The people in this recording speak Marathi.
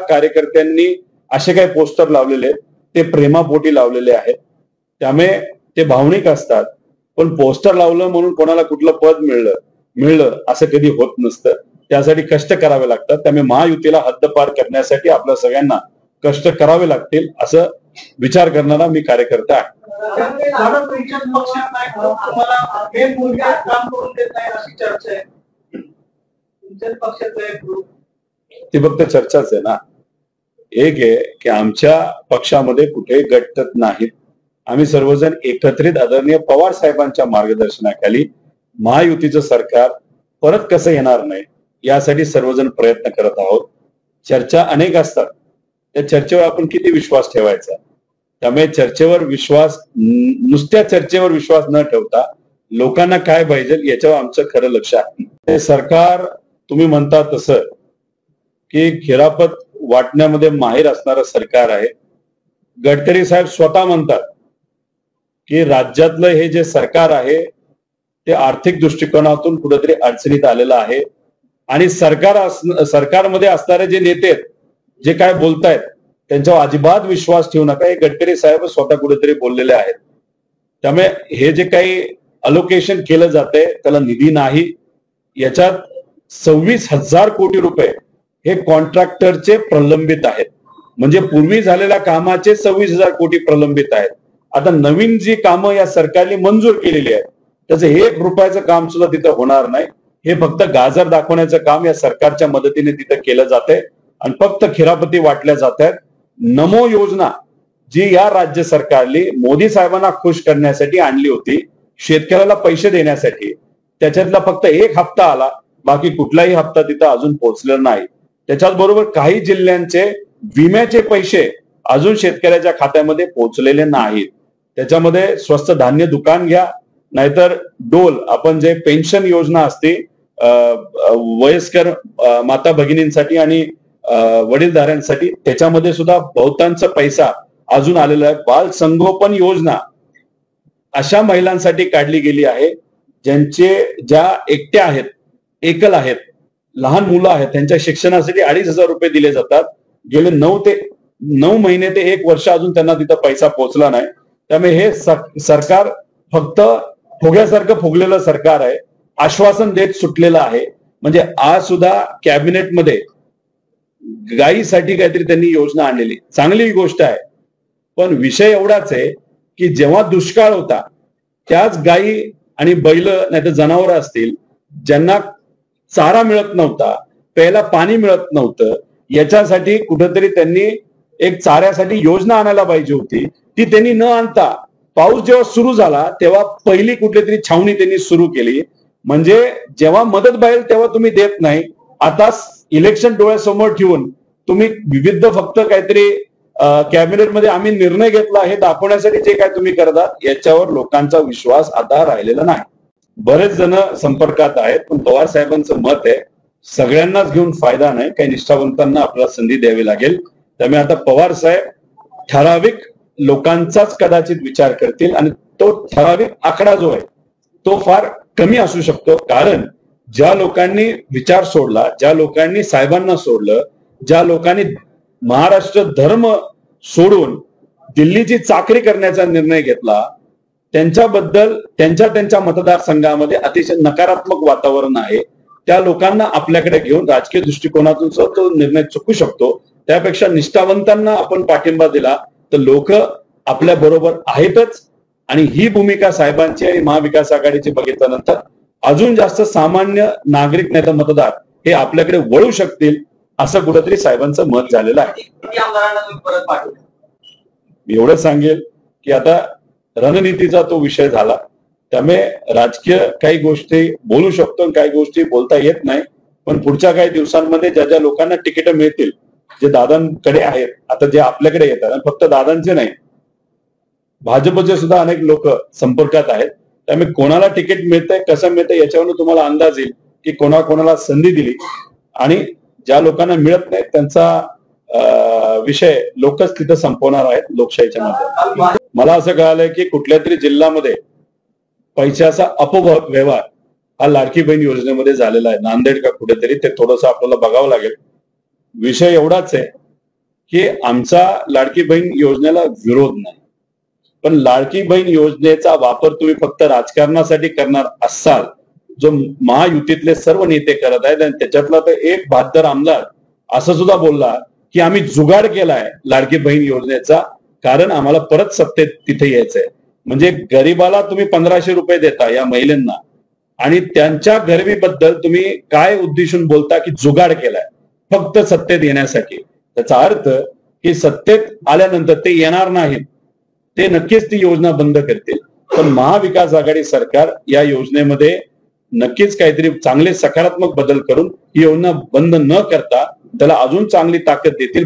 कार्यकर्त्यांनी असे काही पोस्टर लावलेले ते प्रेमापोटी लावलेले आहेत, त्यामुळे ते भावनिक असतात. पण पोस्टर लावलं म्हणून कोणाला कुठलं पद मिळलं असं कधी होत नसतं. त्यासाठी कष्ट करावे लागतात. त्यामुळे महायुतीला हद्दपार करण्यासाठी आपल्या सगळ्यांना कष्ट करावे लागतील असं विचार करणारा मी कार्यकर्ता आहे. ती फक्त चर्चाच आहे ना. एक आहे की आमच्या पक्षामध्ये कुठे गटत नाहीत. आम्ही सर्वजण एकत्रित आदरणीय पवार साहेबांच्या मार्गदर्शनाखाली महायुतीचं सरकार परत कसं येणार नाही यासाठी सर्वजण प्रयत्न करत आहोत. चर्चा अनेक असतात, त्या चर्चेवर आपण किती विश्वास ठेवायचा. त्यामुळे नुसत्या चर्चेवर विश्वास न ठेवता लोकांना काय पाहिजे याच्यावर आमचं खरं लक्ष आहे. ते सरकार तुम्ही म्हणता तसं की खिरापत वाटण्यामध्ये माहीर असणारं सरकार आहे. गडकरी साहेब स्वतः म्हणतात की राज्यातलं हे जे सरकार आहे ते आर्थिक दृष्टिकोनातून कुठेतरी अडचणीत आलेलं आहे आणि सरकारमध्ये असणारे जे नेते जे काय बोलतायत त्यांच्यावर अजिबात विश्वास ठेवू नका, हे गडकरी साहेब स्वतः कुठेतरी बोललेले आहेत. त्यामुळे हे जे काही अलोकेशन केलं जातंय त्याला निधी नाही. याच्यात 26,000 कोटी रुपये हे कॉन्ट्रॅक्टरचे प्रलंबित आहेत. म्हणजे पूर्वी झालेल्या कामाचे 26,000 कोटी प्रलंबित आहेत. आता नवीन जी कामं या सरकारने मंजूर केलेली आहेत त्याचं 1 रुपयाचं काम सुद्धा तिथं होणार नाही. हे फक्त गाजर दाखवण्याचं काम या सरकारच्या मदतीने तिथं केलं जातंय आणि फक्त खिरापती वाटल्या जात आहेत. नमो योजना जी या राज्य सरकारने मोदी साहेबांना खुश करण्यासाठी आणली होती, शेतकऱ्याला पैसे देण्यासाठी, त्याच्यातला फक्त 1 हप्ता आला, बाकी कुठलाही हप्ता तिथं अजून पोहोचलेला नाही. त्याच्याच बरोबर काही जिल्ह्यांचे विम्याचे पैसे अजून शेतकऱ्याच्या खात्यामध्ये पोहोचलेले नाहीत. त्याच्यामध्ये स्वस्त धान्य दुकान घ्या, नाहीतर डोल आपण जे पेन्शन योजना असते वयस्कर माता भगिनींसाठी आणि वडीलधाऱ्यांसाठी, त्याच्यामध्ये सुद्धा बहुतांश पैसा अजून आलेला आहे. बाल संगोपन योजना अशा महिलांसाठी काढली गेली आहे ज्या एकट्या आहेत, एकल आहेत, लहान मुलं आहेत, त्यांच्या शिक्षणासाठी 2,500 रुपये दिले जातात. गेले 9 महिने ते 1 वर्ष अजून त्यांना तिथं पैसा पोहोचला नाही. त्यामुळे हे सरकार फक्त फुग्यासारखं फुगलेलं सरकार आहे, आश्वासन देत सुटलेलं आहे. म्हणजे आज सुद्धा कॅबिनेटमध्ये गायीसाठी काहीतरी त्यांनी योजना आणलेली, चांगली गोष्ट आहे. पण विषय एवढाच आहे की जेव्हा दुष्काळ होता त्याच गायी आणि बैल नाही तर जनावर असतील ज्यांना चारा मिळत नव्हता, प्यायला पाणी मिळत नव्हतं, याच्यासाठी कुठेतरी त्यांनी एक चाऱ्यासाठी योजना आणायला पाहिजे होती. ती त्यांनी न आणता पाऊस जेव्हा सुरू झाला तेव्हा पहिली कुठली तरी छावणी त्यांनी सुरू केली. म्हणजे जेव्हा मदत पाहिजे तेव्हा तुम्ही देत नाही. आता इलेक्शन डोळ्यासमोर ठेवून तुम्ही विविध फक्त काहीतरी कॅबिनेटमध्ये आम्ही निर्णय घेतला हे दाखवण्यासाठी जे काय तुम्ही करतात याच्यावर लोकांचा विश्वास आता राहिलेला नाही. बरेच जण संपर्कात आहेत, पण पवार साहेबांचं मत आहे सगळ्यांनाच घेऊन फायदा नाही, काही निष्ठावंतांना आपल्याला संधी द्यावी लागेल. त्यामुळे आता पवार साहेब ठराविक लोकांचाच कदाचित विचार करतील आणि तो ठराविक आकडा जो आहे तो फार कमी असू शकतो. कारण ज्या लोकांनी विचार सोडला, ज्या लोकांनी साहेबांना सोडलं, ज्या लोकांनी महाराष्ट्र धर्म सोडून दिल्लीची चाकरी करण्याचा निर्णय घेतला, त्यांच्याबद्दल त्यांच्या मतदारसंघामध्ये अतिशय नकारात्मक वातावरण आहे. त्या लोकांना आपल्याकडे घेऊन राजकीय दृष्टिकोनातून तो निर्णय चुकू शकतो. त्यापेक्षा निष्ठावंतांना आपण पाठिंबा दिला तर लोक आपल्या बरोबर आहेतच. आणि ही भूमिका साहेबांची आणि महाविकास आघाडीची बघितल्यानंतर अजून जास्त सामान्य नागरिक नाही तर मतदार हे आपल्याकडे वळू शकतील असं कुठेतरी साहेबांचं मत झालेलं आहे. मी एवढं सांगेल की आता रणनीतीचा तो विषय झाला, त्यामुळे राजकीय काही गोष्टी बोलू शकतो आणि काही गोष्टी बोलता येत नाही. पण पुढच्या काही दिवसांमध्ये ज्या लोकांना तिकीट मिळतील, जे दादांकडे आहेत, आता जे आपल्याकडे येतात, आणि फक्त दादांचे नाही भाजपचे सुद्धा अनेक लोक संपर्कात आहेत. त्यामुळे कोणाला तिकीट मिळतंय, कसं मिळतंय याच्यावरून तुम्हाला अंदाज येईल की कोणाला संधी दिली. आणि ज्या लोकांना मिळत नाही त्यांचा विषय लोकच तिथं संपवणार आहेत लोकशाहीच्या माध्यमातून. मला असं कळालंय की कुठल्या तरी जिल्ह्यामध्ये पैशाचा अपव्यवहार हा लाडकी बहीण योजनेमध्ये झालेला आहे, नांदेड का कुठेतरी, ते थोडंसं आपल्याला बघावं लागेल. विषय एवढाच आहे की आमचा लाडकी बहीण योजनेला विरोध नाही, पण लाडकी बहीण योजनेचा वापर तुम्ही फक्त राजकारणासाठी करणार असाल, जो महायुतीतले सर्व नेते करत आहेत, आणि त्याच्यातला तर एक बहादर आमदार असं सुद्धा बोलला की आम्ही जुगाड केलाय लाडकी बहीण योजनेचा, कारण आम्हाला परत सत्तेत तिथे यायचंय. म्हणजे गरीबाला तुम्ही 1500 रुपये देता या महिलांना, आणि त्यांच्या गरिबीबद्दल तुम्ही काय उद्देशून बोलता की जुगाड केलाय फक्त सत्तेत येण्यासाठी. त्याचा अर्थ की सत्तेत आल्यानंतर ते येणार नाहीत, ते नक्कीच ती योजना बंद करतील. पण महाविकास आघाडी सरकार या योजनेमध्ये नक्कीच काहीतरी चांगले सकारात्मक बदल करून ही योजना बंद न करता त्याला अजून चांगली ताकद देतील.